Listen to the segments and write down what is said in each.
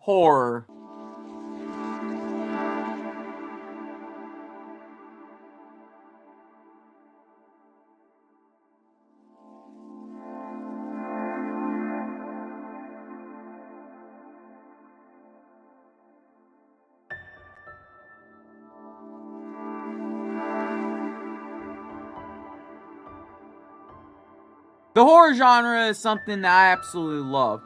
Horror. The horror genre is something that I absolutely love.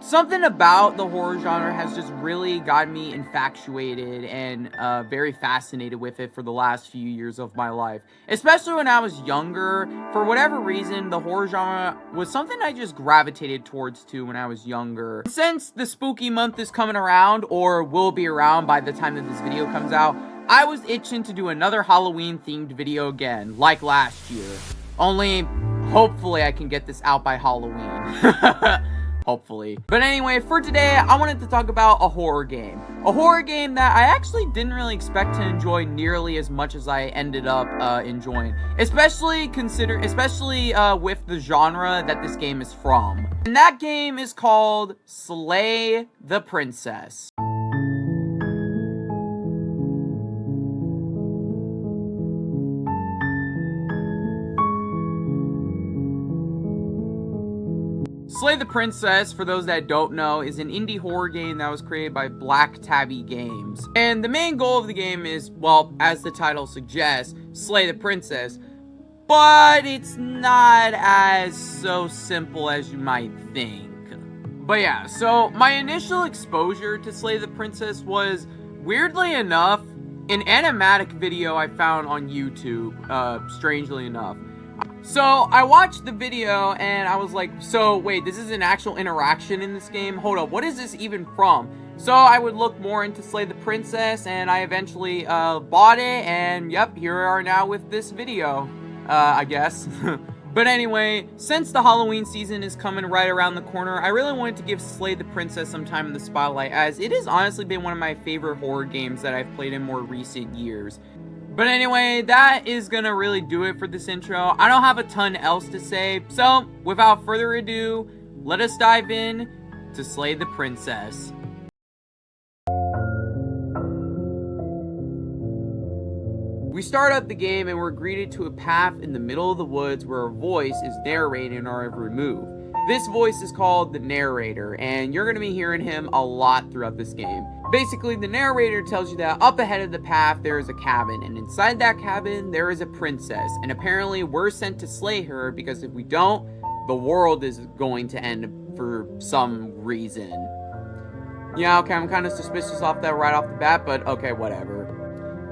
Something about the horror genre has just really got me infatuated and very fascinated with it for the last few years of my life. Especially when I was younger. For whatever reason, the horror genre was something I just gravitated towards too when I was younger. Since the spooky month is coming around, or will be around by the time that this video comes out, I was itching to do another Halloween themed video again, like last year. Only, hopefully I can get this out by Halloween. Hopefully. But anyway, for today, I wanted to talk about a horror game. A horror game that I actually didn't really expect to enjoy nearly as much as I ended up enjoying. Especially with the genre that this game is from. And that game is called Slay the Princess. Slay the Princess, for those that don't know, is an indie horror game that was created by Black Tabby Games. And the main goal of the game is, well, as the title suggests, slay the princess. But it's not as so simple as you might think. But yeah, so my initial exposure to Slay the Princess was, weirdly enough, an animatic video I found on YouTube, strangely enough. So, I watched the video, and I was like, so, wait, this is an actual interaction in this game? Hold up, what is this even from? So, I would look more into Slay the Princess, and I eventually, bought it, and yep, here we are now with this video, I guess. But anyway, since the Halloween season is coming right around the corner, I really wanted to give Slay the Princess some time in the spotlight, as it has honestly been one of my favorite horror games that I've played in more recent years. But anyway, that is gonna really do it for this intro. I don't have a ton else to say, so without further ado, let us dive in to Slay the Princess. We start up the game and we're greeted to a path in the middle of the woods where a voice is narrating our every move. This voice is called the narrator, and you're going to be hearing him a lot throughout this game. Basically, the narrator tells you that up ahead of the path there is a cabin, and inside that cabin there is a princess, and apparently we're sent to slay her because if we don't, the world is going to end for some reason. Yeah, okay, I'm kind of suspicious off that right off the bat, but okay, whatever.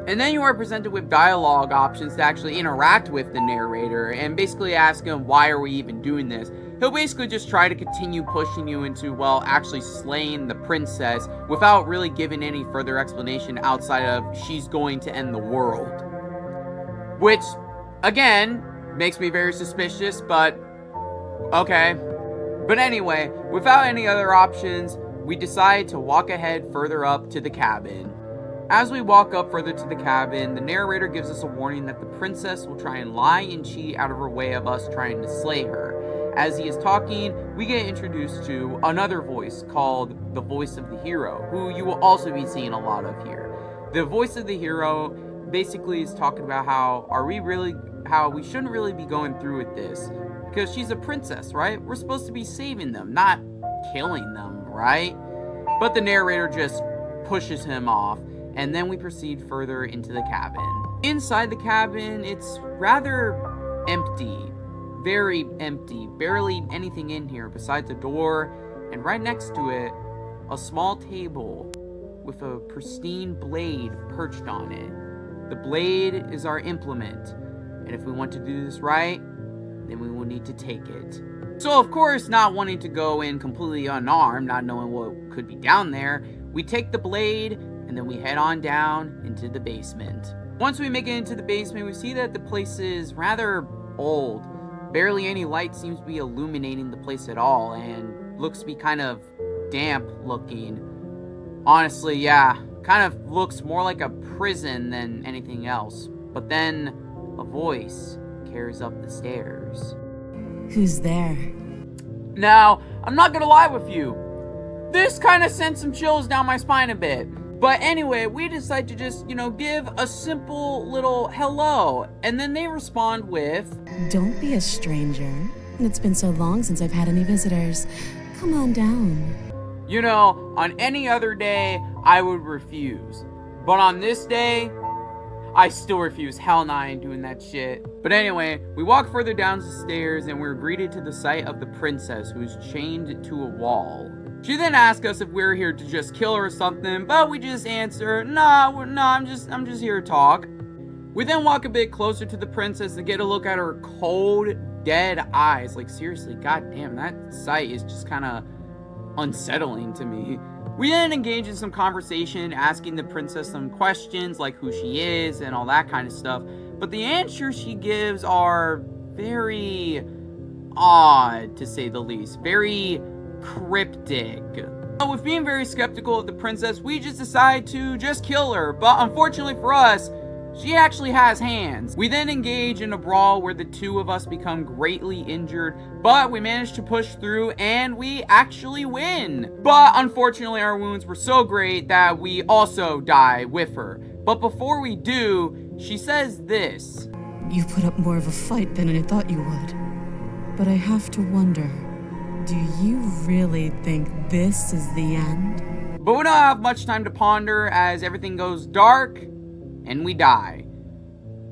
And then you are presented with dialogue options to actually interact with the narrator and basically ask him, why are we even doing this? He'll basically just try to continue pushing you into, well, actually slaying the princess without really giving any further explanation outside of she's going to end the world. Which, again, makes me very suspicious, but okay. But anyway, without any other options, we decide to walk ahead further up to the cabin. As we walk up further to the cabin, the narrator gives us a warning that the princess will try and lie and cheat out of her way of us trying to slay her. As he is talking, we get introduced to another voice called the voice of the hero, who you will also be seeing a lot of here. The voice of the hero basically is talking about how we shouldn't really be going through with this, because she's a princess, right? We're supposed to be saving them, not killing them, right? But the narrator just pushes him off. And then we proceed further into the cabin. Inside the cabin, it's rather empty. Very empty. Barely anything in here besides a door. And right next to it, a small table with a pristine blade perched on it. The blade is our implement. And if we want to do this right, then we will need to take it. So of course, not wanting to go in completely unarmed, not knowing what could be down there, we take the blade and then we head on down into the basement. Once we make it into the basement, we see that the place is rather old. Barely any light seems to be illuminating the place at all, and looks to be kind of damp looking. Honestly, yeah, kind of looks more like a prison than anything else. But then, a voice carries up the stairs. Who's there? Now, I'm not gonna lie with you. This kind of sent some chills down my spine a bit. But anyway, we decide to just, give a simple little hello. And then they respond with, "Don't be a stranger. It's been so long since I've had any visitors. Come on down." On any other day, I would refuse. But on this day, I still refuse. Hell no, I ain't doing that shit. But anyway, we walk further down the stairs and we're greeted to the sight of the princess who is chained to a wall. She then asks us if we're here to just kill her or something, but we just answer, I'm just here to talk. We then walk a bit closer to the princess to get a look at her cold, dead eyes. Like, seriously, goddamn, that sight is just kind of unsettling to me. We then engage in some conversation, asking the princess some questions, like who she is and all that kind of stuff. But the answers she gives are very odd, to say the least. Very cryptic. With being very skeptical of the princess, we just decide to just kill her. But unfortunately for us, she actually has hands. We then engage in a brawl where the two of us become greatly injured, but we manage to push through and we actually win. But unfortunately, our wounds were so great that we also die with her. But before we do, she says this. "You put up more of a fight than I thought you would. But I have to wonder, do you really think this is the end?" But we don't have much time to ponder as everything goes dark and we die.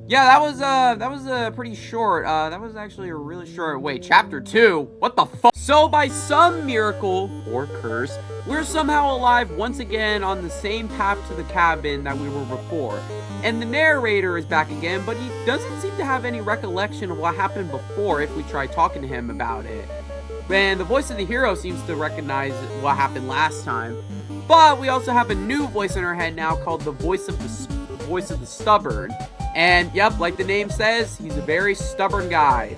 Yeah, that was pretty short. That was actually a really short. Wait, chapter 2? What the fuck? So by some miracle or curse, we're somehow alive once again on the same path to the cabin that we were before. And the narrator is back again, but he doesn't seem to have any recollection of what happened before if we try talking to him about it. And the voice of the hero seems to recognize what happened last time. But we also have a new voice in our head now called the voice of the stubborn. And yep, like the name says, he's a very stubborn guy.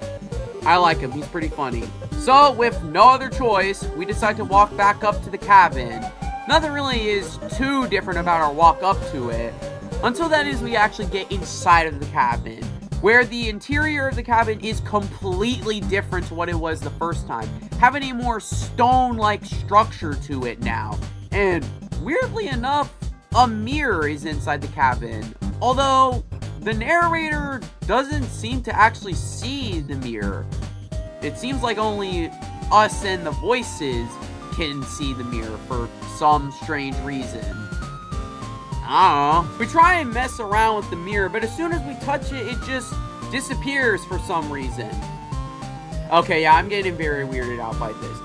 I like him, he's pretty funny. So with no other choice, we decide to walk back up to the cabin. Nothing really is too different about our walk up to it, until that is we actually get inside of the cabin, where the interior of the cabin is completely different to what it was the first time, having a more stone-like structure to it now. And weirdly enough, a mirror is inside the cabin, although the narrator doesn't seem to actually see the mirror. It seems like only us and the voices can see the mirror for some strange reason. I don't know. We try and mess around with the mirror, but as soon as we touch it, it just disappears for some reason. Okay, yeah, I'm getting very weirded out by this.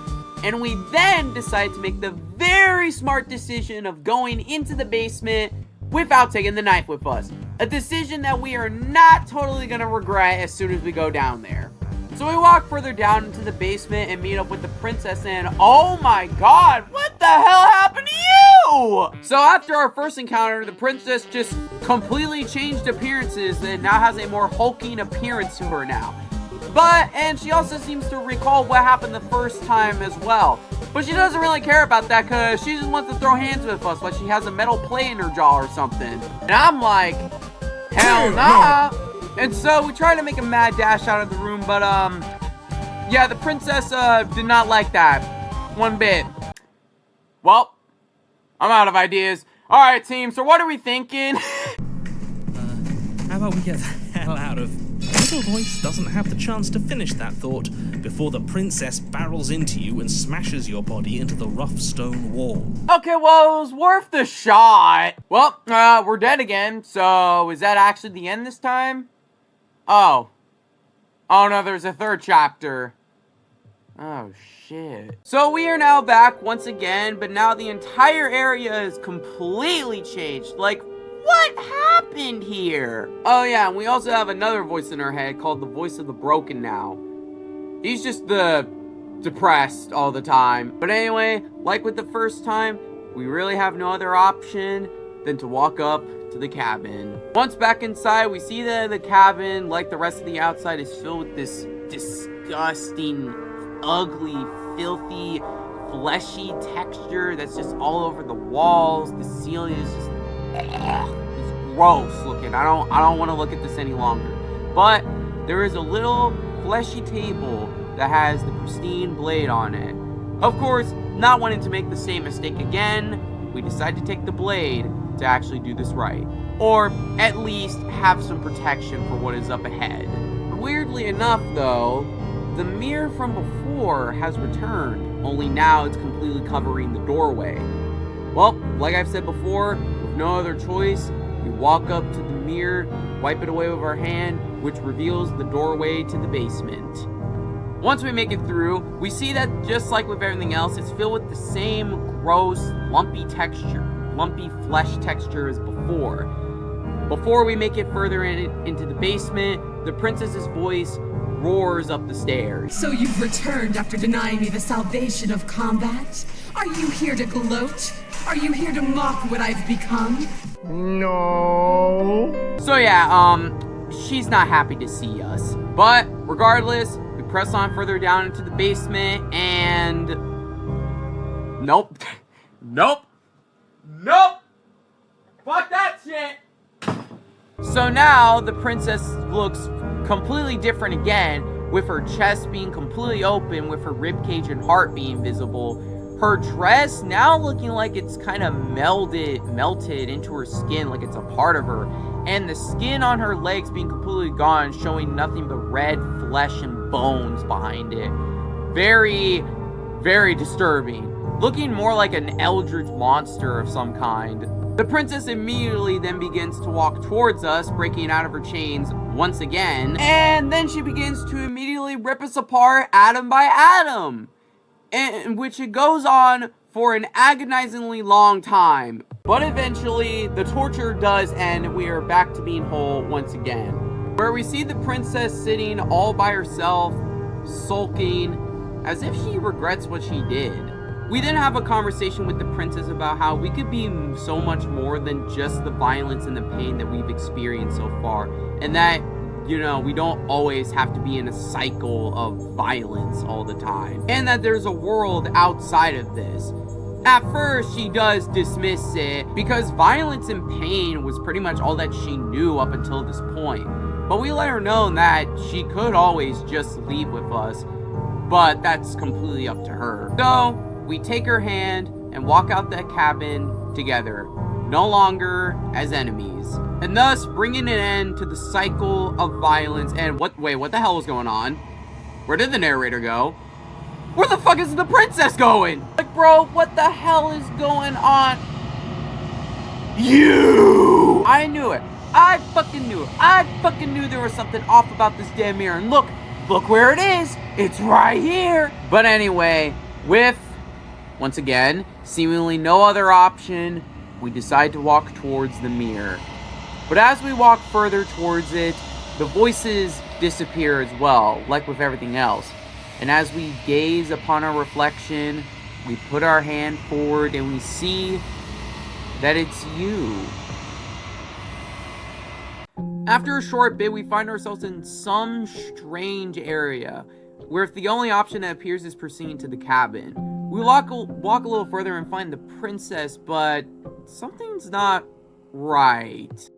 And we then decide to make the very smart decision of going into the basement without taking the knife with us. A decision that we are not totally going to regret as soon as we go down there. So we walk further down into the basement and meet up with the princess, and oh my god, what the hell happened to you? So after our first encounter, the princess just completely changed appearances and now has a more hulking appearance to her now. And she also seems to recall what happened the first time as well. But she doesn't really care about that because she just wants to throw hands with us like she has a metal plate in her jaw or something. And I'm like, hell nah. And so we try to make a mad dash out of the room, but yeah, the princess did not like that one bit. Well, I'm out of ideas. Alright team, so what are we thinking? How about we get the hell out of... Little Voice doesn't have the chance to finish that thought before the princess barrels into you and smashes your body into the rough stone wall. Okay, well, it was worth the shot. Well, we're dead again, so is that actually the end this time? Oh no, there's a third chapter. Oh shit. So we are now back once again, but now the entire area is completely changed. Like, what happened here? Oh yeah, and we also have another voice in our head called the voice of the broken now. He's just depressed all the time. But anyway, like with the first time, we really have no other option than to walk up to the cabin. Once back inside, we see that the cabin, like the rest of the outside, is filled with this disgusting, ugly, filthy, fleshy texture that's just all over the walls. The ceiling is just it's gross looking. I don't want to look at this any longer. But there is a little fleshy table that has the pristine blade on it. Of course, not wanting to make the same mistake again, we decide to take the blade to actually do this right. Or at least have some protection for what is up ahead. Weirdly enough though, the mirror from before has returned, only now it's completely covering the doorway. Well, like I've said before, with no other choice, we walk up to the mirror, wipe it away with our hand, which reveals the doorway to the basement. Once we make it through, we see that just like with everything else, it's filled with the same gross, lumpy flesh texture as before. Before we make it further into the basement, the princess's voice roars up the stairs. So you've returned after denying me the salvation of combat? Are you here to gloat? Are you here to mock what I've become? No. So yeah, she's not happy to see us. But regardless, we press on further down into the basement and... Nope. Nope. Fuck that shit. So now the princess looks completely different again, with her chest being completely open, with her ribcage and heart being visible. Her dress now looking like it's kind of melted into her skin, like it's a part of her. And the skin on her legs being completely gone, showing nothing but red flesh and bones behind it. Very, very disturbing. Looking more like an eldritch monster of some kind. The princess immediately then begins to walk towards us, breaking out of her chains once again. And then she begins to immediately rip us apart atom by atom. In which it goes on for an agonizingly long time. But eventually, the torture does end and we are back to being whole once again. Where we see the princess sitting all by herself, sulking, as if she regrets what she did. We then have a conversation with the princess about how we could be so much more than just the violence and the pain that we've experienced so far. And that, you know, we don't always have to be in a cycle of violence all the time. And that there's a world outside of this. At first, she does dismiss it because violence and pain was pretty much all that she knew up until this point. But we let her know that she could always just leave with us, but that's completely up to her. So, we take her hand and walk out that cabin together, no longer as enemies, and thus bringing an end to the cycle of violence. And what the hell is going on? Where did the narrator go? Where the fuck is the princess going? Like, bro, what the hell is going on? You! I knew it. I fucking knew it. I fucking knew there was something off about this damn mirror. And look where it is. It's right here. But anyway, with, once again, seemingly no other option, we decide to walk towards the mirror. But as we walk further towards it, the voices disappear as well, like with everything else. And as we gaze upon our reflection, we put our hand forward and we see that it's you. After a short bit, we find ourselves in some strange area, where if the only option that appears is proceeding to the cabin. We walk a little further and find the princess, but something's not right.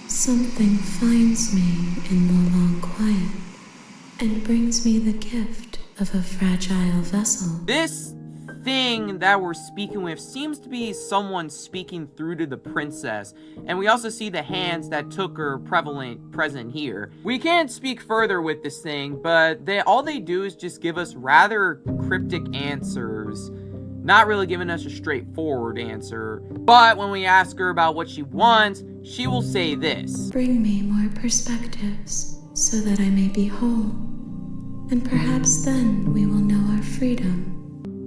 Something finds me in the long quiet and brings me the gift of a fragile vessel. This thing that we're speaking with seems to be someone speaking through to the princess, and we also see the hands that took her present here. We can't speak further with this thing, but all they do is just give us rather cryptic answers, not really giving us a straightforward answer. But when we ask her about what she wants, she will say this: Bring me more perspectives so that I may be whole, and perhaps then we will know our freedom.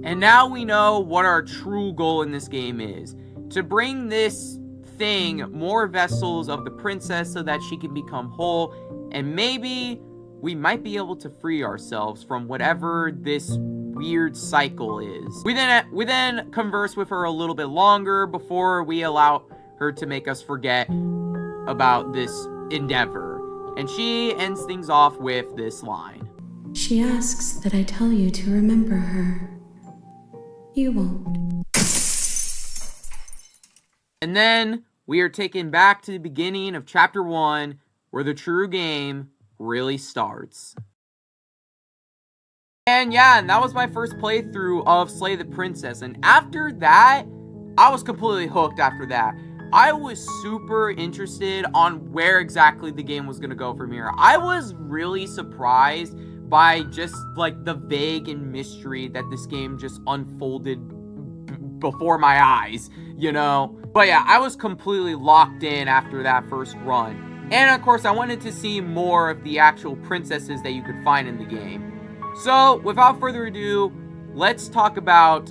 And now we know what our true goal in this game is. To bring this thing more vessels of the princess so that she can become whole, and maybe we might be able to free ourselves from whatever this weird cycle is. We then converse with her a little bit longer before we allow her to make us forget about this endeavor. And she ends things off with this line. She asks that I tell you to remember her. You won't. And then we are taken back to the beginning of chapter 1, where the true game really starts. And yeah, and that was my first playthrough of Slay the Princess. And after that, I was completely hooked after that. I was super interested on where exactly the game was going to go from here. I was really surprised by just like the vague and mystery that this game just unfolded before my eyes, you know? But yeah, I was completely locked in after that first run. And of course, I wanted to see more of the actual princesses that you could find in the game. So, without further ado, let's talk about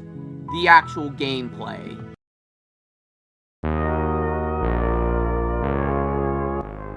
the actual gameplay.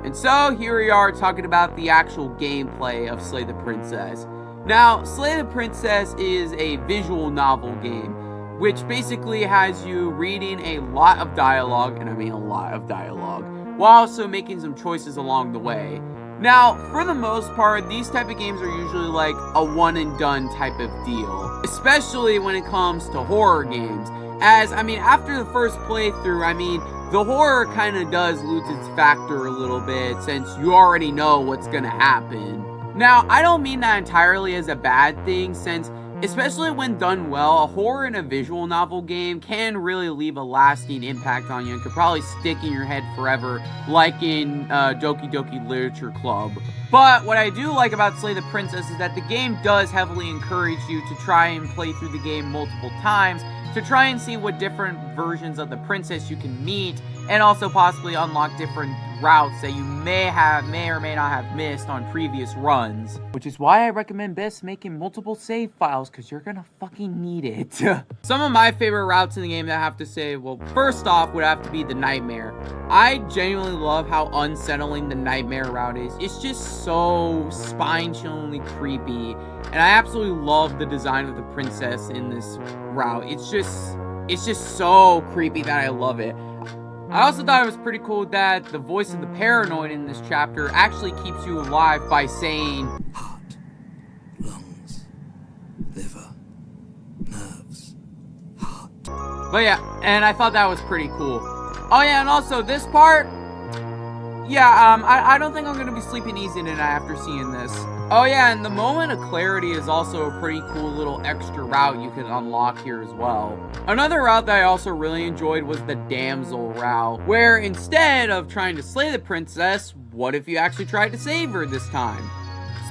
And so, here we are talking about the actual gameplay of Slay the Princess. Now, Slay the Princess is a visual novel game, which basically has you reading a lot of dialogue, and I mean a lot of dialogue, while also making some choices along the way. Now, for the most part, these type of games are usually like a one and done type of deal, especially when it comes to horror games. As, I mean, after the first playthrough, I mean, the horror kind of does lose its factor a little bit since you already know what's gonna happen. Now, I don't mean that entirely as a bad thing, since especially when done well, a horror in a visual novel game can really leave a lasting impact on you and could probably stick in your head forever, like in Doki Doki Literature Club. But what I do like about Slay the Princess is that the game does heavily encourage you to try and play through the game multiple times to try and see what different versions of the princess you can meet, and also possibly unlock different routes that you may or may not have missed on previous runs. Which is why I recommend best making multiple save files, because you're gonna fucking need it. Some of my favorite routes in the game that I have to say, well, first off would have to be the Nightmare. I genuinely love how unsettling the Nightmare route is. It's just so spine-chillingly creepy, and I absolutely love the design of the princess in this route. It's just so creepy that I love it. I also thought it was pretty cool that the voice of the Paranoid in this chapter actually keeps you alive by saying Heart, lungs, liver, nerves, heart. But yeah, and I thought that was pretty cool. Oh yeah, and also this part, yeah, I don't think I'm gonna be sleeping easy tonight after seeing this. Oh yeah, and the Moment of Clarity is also a pretty cool little extra route you can unlock here as well. Another route that I also really enjoyed was the Damsel route, where instead of trying to slay the princess, what if you actually tried to save her this time?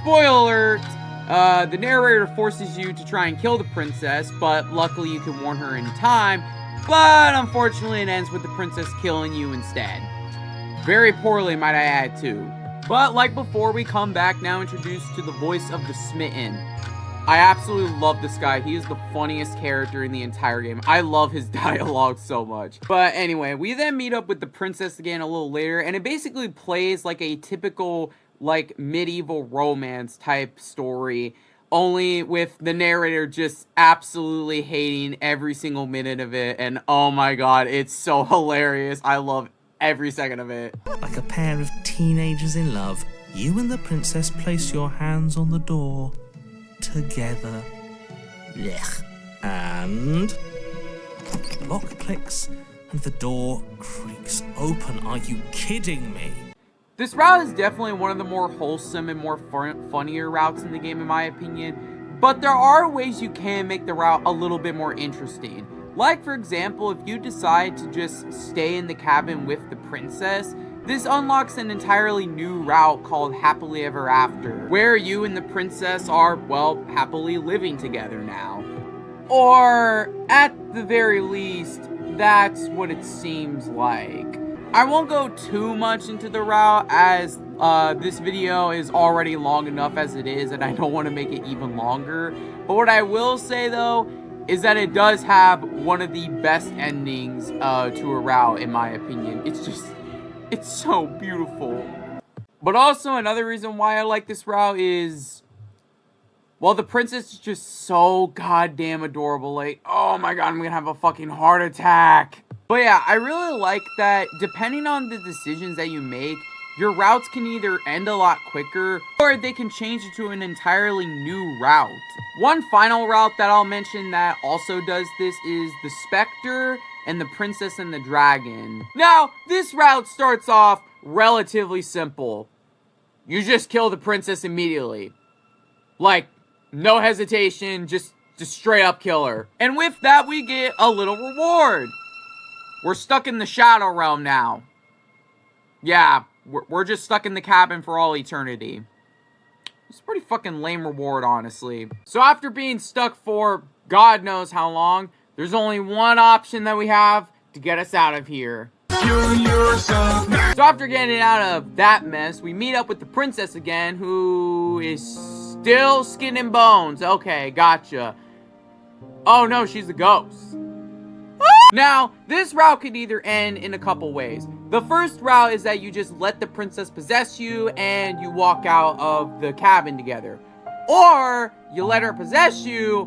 Spoiler alert, the narrator forces you to try and kill the princess, but luckily you can warn her in time, but unfortunately it ends with the princess killing you instead. Very poorly, might I add, too. But like before, we come back now introduced to the voice of the Smitten. I absolutely love this guy. He is the funniest character in the entire game. I love his dialogue so much. But anyway, we then meet up with the princess again a little later, and it basically plays like a typical like medieval romance type story, only with the narrator just absolutely hating every single minute of it. And oh my god, it's so hilarious. I love every second of it. Like a pair of teenagers in love, you and the princess place your hands on the door together. Blech. And the lock clicks and the door creaks open. Are you kidding me? This route is definitely one of the more wholesome and more funnier routes in the game in my opinion, but there are ways you can make the route a little bit more interesting. Like, for example, if you decide to just stay in the cabin with the princess, this unlocks an entirely new route called Happily Ever After, where you and the princess are, well, happily living together now. Or, at the very least, that's what it seems like. I won't go too much into the route, as this video is already long enough as it is, and I don't want to make it even longer. But what I will say, though, is that it does have one of the best endings to a route, in my opinion. It's so beautiful. But also, another reason why I like this route is, well, the princess is just so goddamn adorable. Like, oh my god, I'm gonna have a fucking heart attack. But yeah, I really like that depending on the decisions that you make, your routes can either end a lot quicker, or they can change it to an entirely new route. One final route that I'll mention that also does this is the Spectre and the Princess and the Dragon. Now, this route starts off relatively simple. You just kill the princess immediately. Like, No hesitation, just straight up kill her. And with that, we get a little reward. We're stuck in the Shadow Realm now. Yeah, we're just stuck in the cabin for all eternity. It's a pretty fucking lame reward, honestly. So after being stuck for God knows how long, there's only one option that we have to get us out of here. So after getting out of that mess, we meet up with the princess again, who is still skin and bones. Okay, gotcha. Oh no, she's a ghost. Now, this route could either end in a couple ways. The first route is that you just let the princess possess you and you walk out of the cabin together. Or you let her possess you,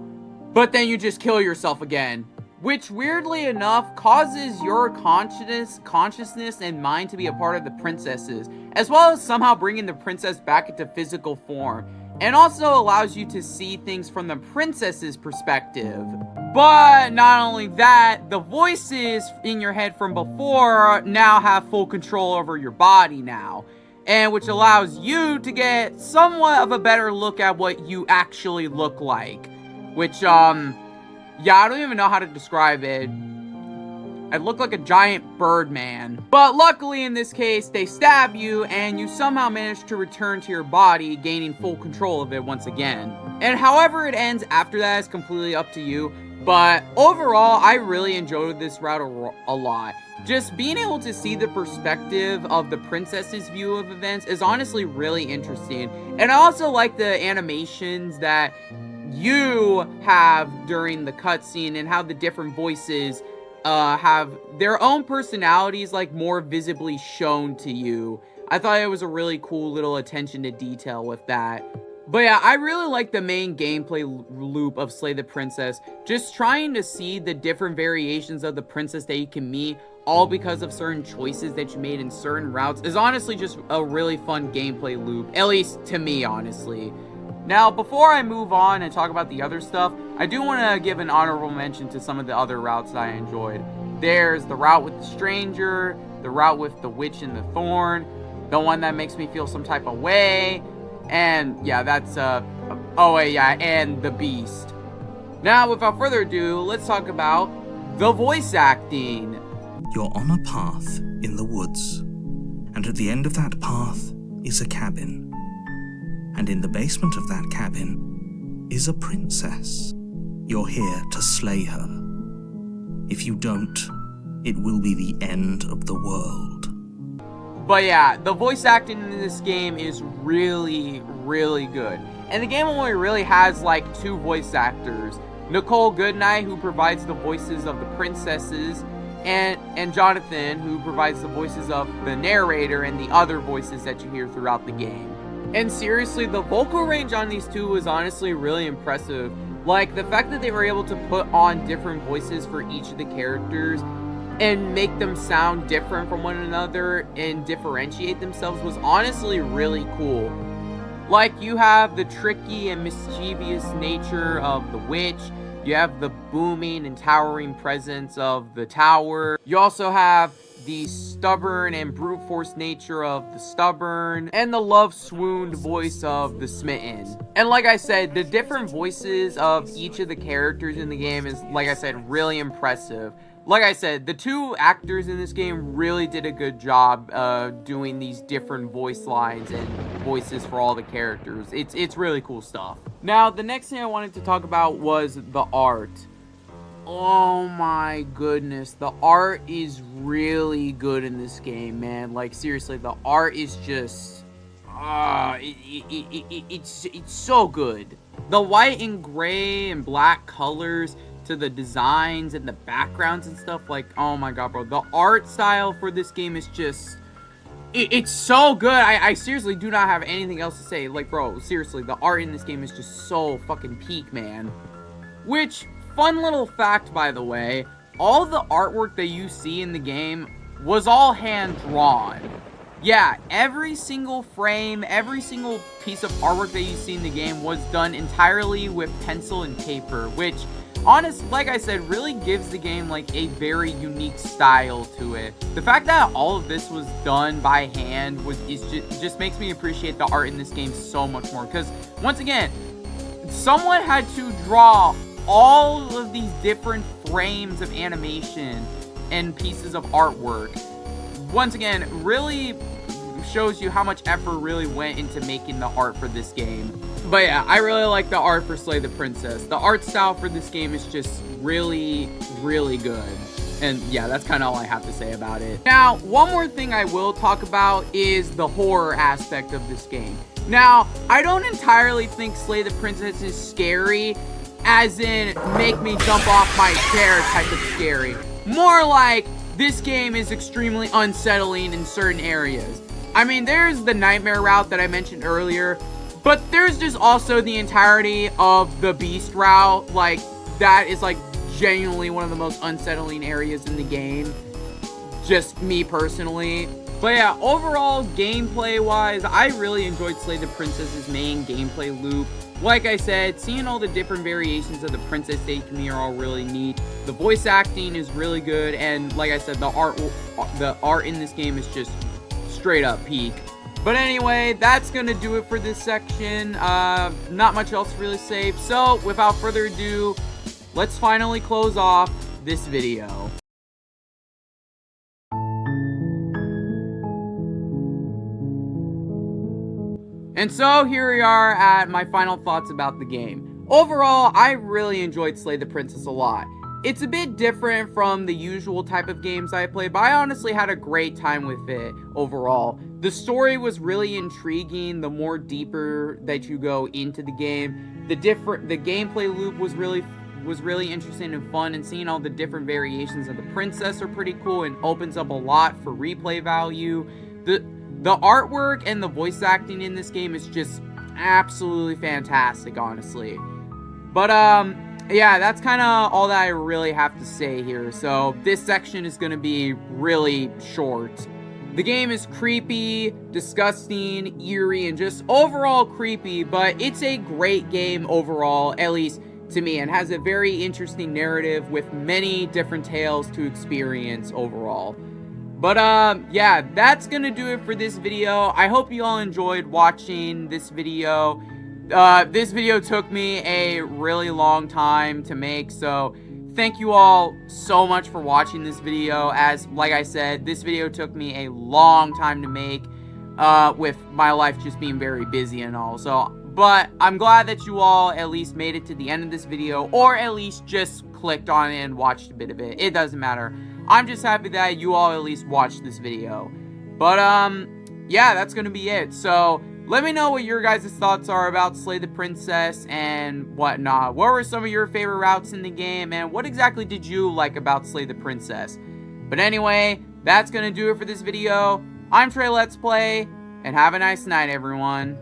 but then you just kill yourself again. Which, weirdly enough, causes your consciousness and mind to be a part of the princess's, as well as somehow bringing the princess back into physical form. And also allows you to see things from the princess's perspective. But not only that, the voices in your head from before now have full control over your body now. And which allows you to get somewhat of a better look at what you actually look like. Which, yeah, I don't even know how to describe it. I look like a giant bird man. But luckily in this case, they stab you and you somehow manage to return to your body, gaining full control of it once again. And however it ends after that is completely up to you. But overall, I really enjoyed this route a lot. Just being able to see the perspective of the princess's view of events is honestly really interesting. And I also like the animations that you have during the cutscene and how the different voices have their own personalities like more visibly shown to you. I thought it was a really cool little attention to detail with that. But yeah, I really like the main gameplay loop of Slay the Princess. Just trying to see the different variations of the princess that you can meet, all because of certain choices that you made in certain routes, is honestly just a really fun gameplay loop. At least to me, honestly. Now, before I move on and talk about the other stuff, I do want to give an honorable mention to some of the other routes that I enjoyed. There's the route with the stranger, the route with the witch and the thorn, the one that makes me feel some type of way, and yeah, that's, oh yeah, and the beast. Now, without further ado, let's talk about the voice acting. You're on a path in the woods, and at the end of that path is a cabin. And in the basement of that cabin is a princess. You're here to slay her. If you don't, it will be the end of the world. But yeah, the voice acting in this game is really, really good. And the game only really has like 2 voice actors. Nicole Goodnight, who provides the voices of the princesses, and Jonathan, who provides the voices of the narrator and the other voices that you hear throughout the game. And seriously, the vocal range on these 2 was honestly really impressive. Like, the fact that they were able to put on different voices for each of the characters and make them sound different from one another and differentiate themselves was honestly really cool. Like, you have the tricky and mischievous nature of the witch. You have the booming and towering presence of the tower. You also have the stubborn and brute force nature of the stubborn, and the love swooned voice of the smitten. And like I said, the different voices of each of the characters in the game is, like I said, really impressive. Like I said, the 2 actors in this game really did a good job doing these different voice lines and voices for all the characters. It's really cool stuff. Now, the next thing I wanted to talk about was the art. Oh my goodness, the art is really good in this game, man. Like, seriously, the art is just it's so good. The white and gray and black colors to the designs and the backgrounds and stuff, like, oh my god, bro, the art style for this game is just it's so good. I seriously do not have anything else to say. Like, bro, seriously, the art in this game is just so fucking peak, man. Which, fun little fact, by the way, all the artwork that you see in the game was all hand-drawn. Yeah, every single frame, every single piece of artwork that you see in the game was done entirely with pencil and paper, which, honestly, like I said, really gives the game like a very unique style to it. The fact that all of this was done by hand just makes me appreciate the art in this game so much more, because once again, someone had to draw all of these different frames of animation and pieces of artwork. Once again, really shows you how much effort really went into making the art for this game. But yeah, I really like the art for Slay the Princess. The art style for this game is just really, really good. And yeah, that's kind of all I have to say about it. Now, one more thing I will talk about is the horror aspect of this game. Now, I don't entirely think Slay the Princess is scary, as in make me jump off my chair type of scary. More like, this game is extremely unsettling in certain areas. I mean, there's the nightmare route that I mentioned earlier, but there's just also the entirety of the beast route. Like, that is like genuinely one of the most unsettling areas in the game. Just me personally. But yeah, overall, gameplay-wise, I really enjoyed Slay the Princess's main gameplay loop. Like I said, seeing all the different variations of the princess stage to me are all really neat. The voice acting is really good, and like I said, the art in this game is just straight up peak. But anyway, that's gonna do it for this section. Not much else to really say. So, without further ado, let's finally close off this video. And so here we are at my final thoughts about the game. Overall, I really enjoyed Slay the Princess a lot. It's a bit different from the usual type of games I play, but I honestly had a great time with it overall. The story was really intriguing the more deeper that you go into the game. The gameplay loop was really interesting and fun, and seeing all the different variations of the princess are pretty cool and opens up a lot for replay value. The artwork and the voice acting in this game is just absolutely fantastic, honestly. But yeah, that's kind of all that I really have to say here. So this section is going to be really short. The game is creepy, disgusting, eerie, and just overall creepy, but it's a great game overall, at least to me, and has a very interesting narrative with many different tales to experience overall. But yeah, that's gonna do it for this video. I hope you all enjoyed watching this video. This video took me a really long time to make, so thank you all so much for watching this video. As like I said, this video took me a long time to make, with my life just being very busy and all. So, but I'm glad that you all at least made it to the end of this video, or at least just clicked on it and watched a bit of it. It doesn't matter. I'm just happy that you all at least watched this video. But yeah, that's gonna be it. So let me know what your guys' thoughts are about Slay the Princess and whatnot. What were some of your favorite routes in the game, and what exactly did you like about Slay the Princess? But anyway, that's gonna do it for this video. I'm Trey Let's Play, and have a nice night, everyone.